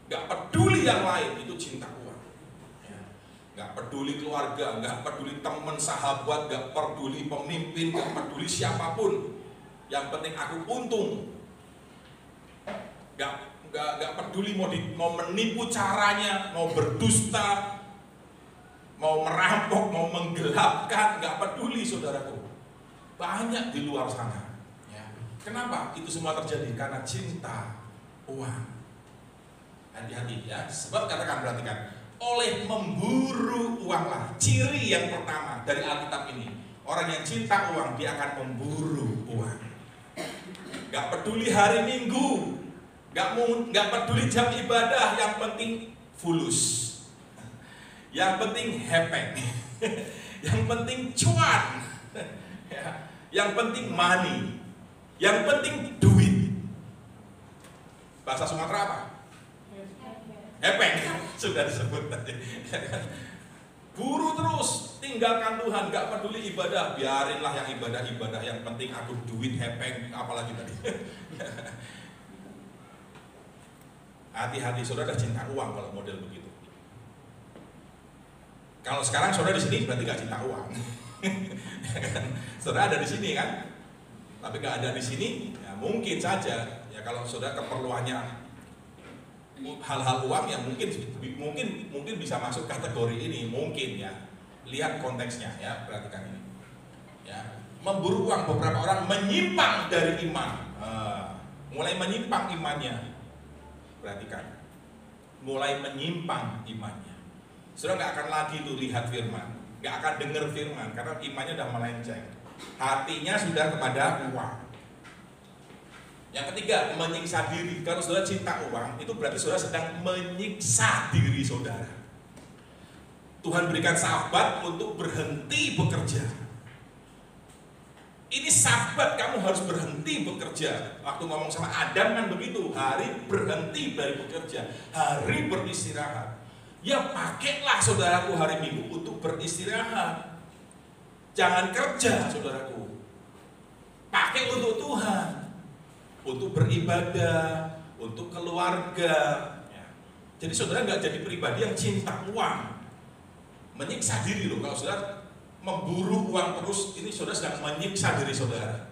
Speaker 1: Nggak peduli yang lain, itu cinta uang. Nggak peduli keluarga, nggak peduli teman, sahabat, nggak peduli pemimpin, nggak peduli siapapun. Yang penting aku untung. Nggak peduli mau menipu caranya, mau berdusta, mau merampok, mau menggelapkan, nggak peduli, saudaraku. Banyak di luar sana. Ya. Kenapa itu semua terjadi? Karena cinta uang. Hati-hati ya. Sebab katakan, perhatikan, oleh memburu uanglah. Ciri yang pertama dari Alkitab ini, orang yang cinta uang dia akan memburu uang. Nggak peduli hari Minggu. Gak peduli jam ibadah, yang penting fulus, yang penting hepeng, yang penting cuan, yang penting money. Yang penting duit. Bahasa Sumatera apa? Hepeng. Sudah disebut tadi. Buru terus, tinggalkan Tuhan, gak peduli ibadah, biarinlah yang ibadah-ibadah, yang penting aku duit, hepeng, apalagi tadi. Hati-hati, saudara cinta uang kalau model begitu. Kalau sekarang saudara di sini berarti gak cinta uang. Saudara ada di sini kan, tapi gak ada di sini, ya mungkin saja. Ya kalau saudara keperluannya hal-hal uang yang mungkin bisa masuk kategori ini, mungkin ya. Lihat konteksnya ya, perhatikan ini. Ya, memburu uang, beberapa orang menyimpang dari iman. Mulai menyimpang imannya. Perhatikan. Mulai menyimpang imannya. Saudara nggak akan lagi tuh lihat firman, nggak akan dengar firman karena imannya udah melenceng. Hatinya sudah kepada uang. Yang ketiga, menyiksa diri. Kalau saudara cinta uang, itu berarti saudara sedang menyiksa diri saudara. Tuhan berikan sabat untuk berhenti bekerja. Ini sabat, kamu harus berhenti bekerja. Waktu ngomong sama Adam kan begitu, hari berhenti dari bekerja, hari beristirahat. Ya pakailah saudaraku hari Minggu untuk beristirahat. Jangan kerja saudaraku. Pakai untuk Tuhan, untuk beribadah, untuk keluarga. Ya. Jadi saudara nggak jadi pribadi yang cinta uang, menyiksa diri loh. Kalau saudara memburu uang terus, ini saudara sedang menyiksa diri saudara.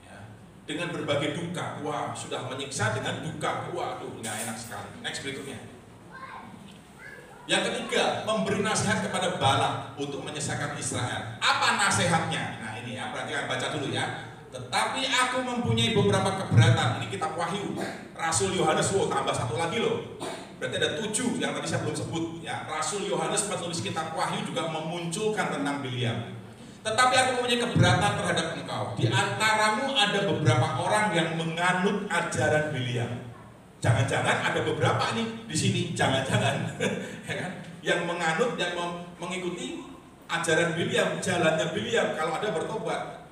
Speaker 1: Ya. Dengan berbagai duka, wah sudah menyiksa dengan duka, waduh nggak enak sekali. Next berikutnya. Yang ketiga, memberi nasihat kepada Balak untuk menyesatkan Israel. Apa nasihatnya? Nah ini ya, perhatikan, baca dulu ya. Tetapi aku mempunyai beberapa keberatan. Ini kitab Wahyu. Rasul Yohanes, tambah satu lagi loh. Berarti ada 7 yang tadi saya belum sebut. Ya, Rasul Yohanes penulis kitab Wahyu juga memunculkan tentang Bileam. Tetapi aku mempunyai keberatan terhadap engkau. Di antaramu ada beberapa orang yang menganut ajaran Bileam. Jangan-jangan ada beberapa nih di sini. Jangan-jangan, ya kan? Yang menganut, yang mengikuti ajaran Bileam, jalannya Bileam. Kalau ada bertobat.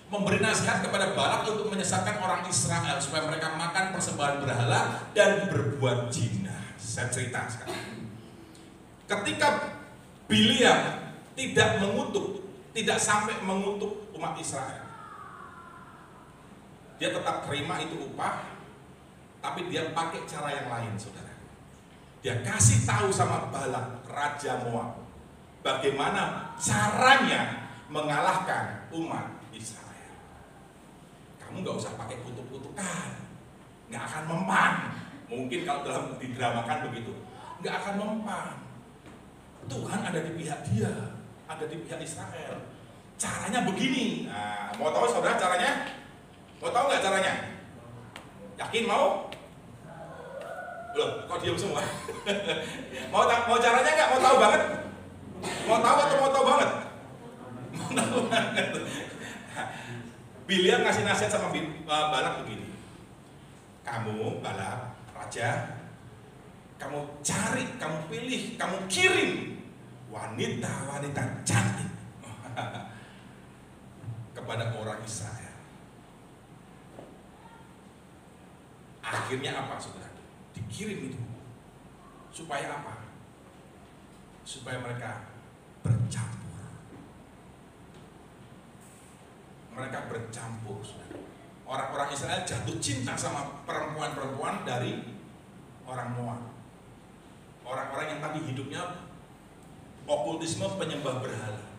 Speaker 1: Memberi nasihat kepada Balak untuk menyesatkan orang Israel supaya mereka makan persembahan berhala dan berbuat zina. Saya cerita sekarang. Ketika Bileam tidak sampai mengutuk umat Israel, dia tetap terima itu upah, tapi dia pakai cara yang lain, saudara. Dia kasih tahu sama Balak, Raja Moab, bagaimana caranya mengalahkan umat Israel. Kamu nggak usah pakai kutuk-kutukan, nggak akan mempan. Mungkin kalau dalam didramakan begitu, nggak akan mempan. Tuhan ada di pihak dia, ada di pihak Israel. Caranya begini. Nah, mau tahu saudara caranya? Mau tahu nggak caranya? Yakin mau? Loh, kok diam semua? mau caranya nggak? Mau tahu banget? Mau tahu atau mau tahu banget? Mau tahu banget. Bileam ngasih nasihat sama Balak begini. Kamu Balak, Raja, kamu cari, kamu pilih, kamu kirim wanita-wanita cantik kepada orang Israel. Akhirnya apa saudara? Dikirim itu. Supaya apa? Supaya mereka bercampur. Mereka bercampur, saudara. Orang-orang Israel jatuh cinta sama perempuan-perempuan dari orang Moab. Orang-orang yang tadi hidupnya okultisme, penyembah berhala,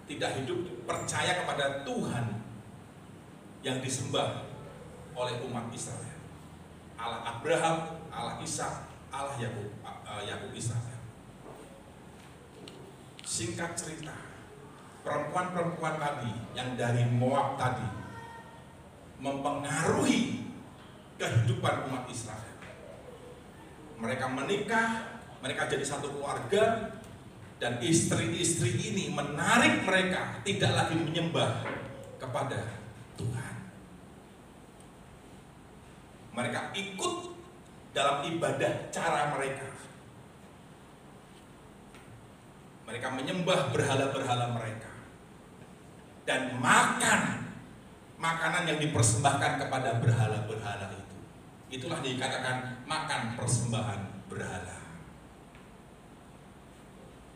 Speaker 1: tidak hidup percaya kepada Tuhan yang disembah oleh umat Israel. Allah Abraham, Allah Ishak, Allah Yakub Israel. Singkat cerita, perempuan-perempuan tadi yang dari Moab tadi mempengaruhi kehidupan umat Israel. Mereka menikah, mereka jadi satu keluarga, dan istri-istri ini menarik mereka tidak lagi menyembah kepada Tuhan. Mereka ikut dalam ibadah cara mereka. Mereka menyembah berhala-berhala mereka dan makan makanan yang dipersembahkan kepada berhala-berhala itu. Itulah dikatakan makan persembahan berhala.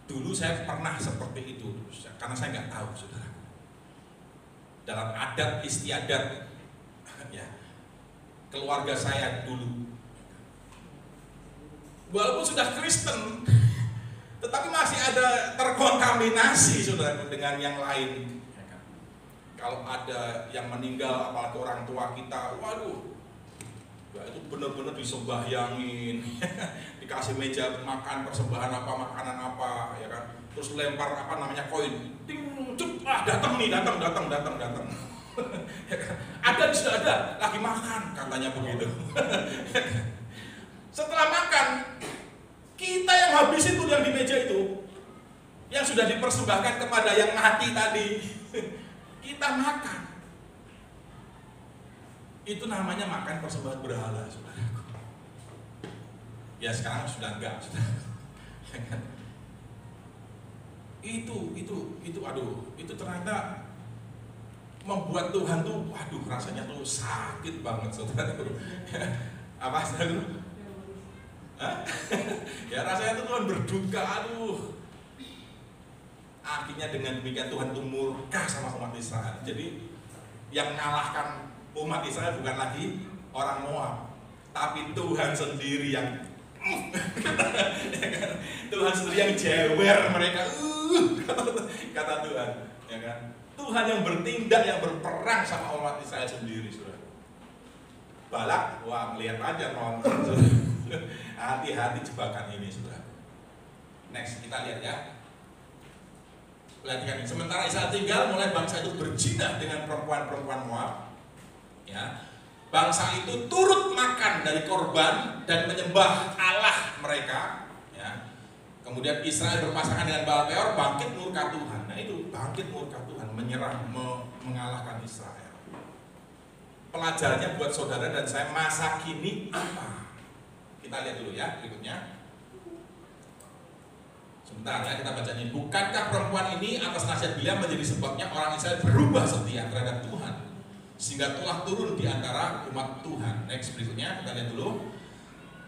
Speaker 1: Dulu saya pernah seperti itu, karena saya nggak tahu, saudara. Dalam adat istiadat, ya, keluarga saya dulu, walaupun sudah Kristen, tetapi masih ada terkontaminasi, saudara, dengan yang lain. Kalau ada yang meninggal, apalagi orang tua kita, waduh, ya itu benar-benar disembahyangin, dikasih meja makan persembahan apa, makanan apa, ya kan? Terus lempar apa namanya koin, ting, cup, datang nih, datang. Ya kan? Ada sudah ada, lagi makan, katanya begitu. Setelah makan, kita yang habis itu yang di meja itu, yang sudah dipersembahkan kepada yang mati tadi. Kita makan. Itu namanya makan persembahan berhala, saudaraku. Ya sekarang sudah enggak, saudara. Itu aduh, itu ternyata membuat Tuhan tuh, waduh, rasanya tuh sakit banget, saudaraku. Apa, saudaraku? Ya rasanya tuh Tuhan berduka, aduh. Akhirnya dengan demikian Tuhan tuh murka sama umat Israel. Jadi yang mengalahkan umat Israel bukan lagi orang Moab, tapi Tuhan sendiri yang Tuhan sendiri yang jewer mereka. Kata Tuhan, ya kan? Tuhan yang bertindak, yang berperang sama umat Israel sendiri, saudara. Balak, wah melihat aja nonton. Hati-hati jebakan ini, saudara. Next, kita lihat ya. Perhatikan, sementara Israel tinggal, mulai bangsa itu berzina dengan perempuan-perempuan Moab. Ya, bangsa itu turut makan dari korban dan menyembah Allah mereka. Ya. Kemudian Israel berpasangan dengan Baal Peor, bangkit murka Tuhan. Nah itu bangkit murka Tuhan, menyerang, mengalahkan Israel. Pelajarannya buat saudara dan saya masa kini apa? Kita lihat dulu ya berikutnya. Sebentar ya, kita baca ini. Bukankah perempuan ini atas nasihat Bileam menjadi sebabnya orang Israel berubah setia terhadap Tuhan, sehingga telah turun di antara umat Tuhan. Next berikutnya, kita lihat dulu.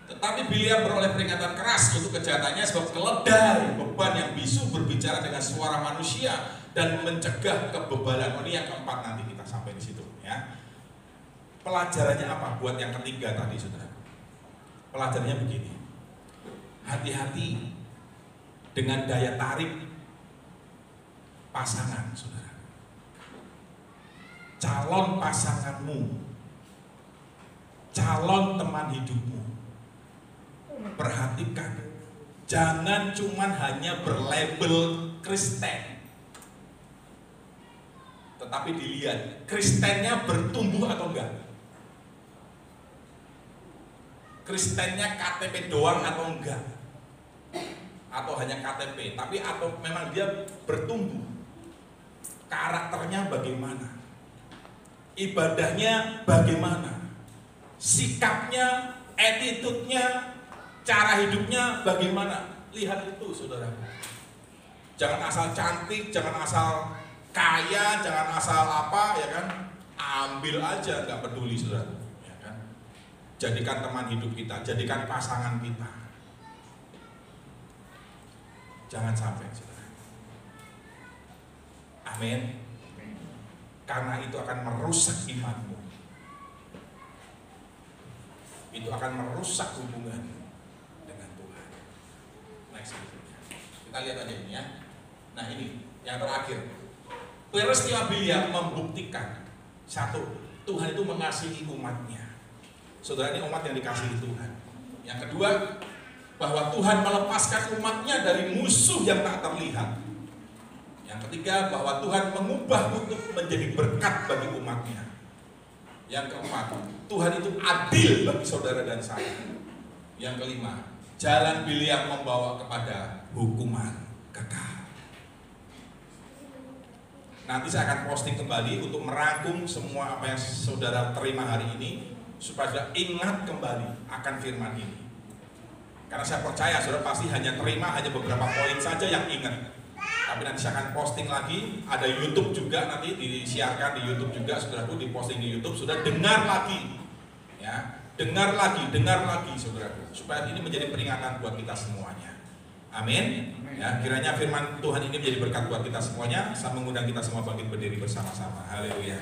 Speaker 1: Tetapi Bileam beroleh peringatan keras untuk kejahatannya, sebab keledai beban yang bisu berbicara dengan suara manusia dan mencegah kebebalan. Ini yang keempat, nanti kita sampai di situ ya. Pelajarannya apa buat yang ketiga tadi, saudara? Pelajarannya begini. Hati-hati dengan daya tarik pasangan, saudara. Calon pasanganmu, calon teman hidupmu, perhatikan, jangan cuman hanya berlabel Kristen, tetapi dilihat Kristennya bertumbuh atau enggak, Kristennya KTP doang atau enggak, atau hanya KTP, tapi atau memang dia bertumbuh, karakternya bagaimana, ibadahnya bagaimana, sikapnya, attitude-nya, cara hidupnya bagaimana. Lihat itu, saudara. Jangan asal cantik, jangan asal kaya, jangan asal apa, ya kan? Ambil aja, nggak peduli, saudara. Ya kan? Jadikan teman hidup kita, jadikan pasangan kita. Jangan sampai, saudara. Amin. Karena itu akan merusak imanmu. Itu akan merusak hubungan dengan Tuhan. Next. Kita lihat aja ini ya. Nah ini yang terakhir. Peristiwa Bileam membuktikan satu, Tuhan itu mengasihi umatnya. Saudara, ini umat yang dikasihi Tuhan. Yang kedua, bahwa Tuhan melepaskan umatnya dari musuh yang tak terlihat. Yang ketiga, bahwa Tuhan mengubah untuk menjadi berkat bagi umatnya. Yang keempat, Tuhan itu adil bagi saudara dan saya. Yang kelima, jalan Bileam membawa kepada hukuman kekal. Nanti saya akan posting kembali untuk merangkum semua apa yang saudara terima hari ini, supaya ingat kembali akan firman ini. Karena saya percaya saudara pasti hanya terima hanya beberapa poin saja yang ingat. Tapi nanti saya akan posting lagi, ada YouTube juga, nanti disiarkan di YouTube juga, saudaraku, diposting di YouTube. Sudah dengar lagi, ya, dengar lagi, saudaraku, supaya ini menjadi peringatan buat kita semuanya. Amin. Ya, kiranya firman Tuhan ini menjadi berkat buat kita semuanya. Saya mengundang kita semua bangkit berdiri bersama-sama. Haleluya.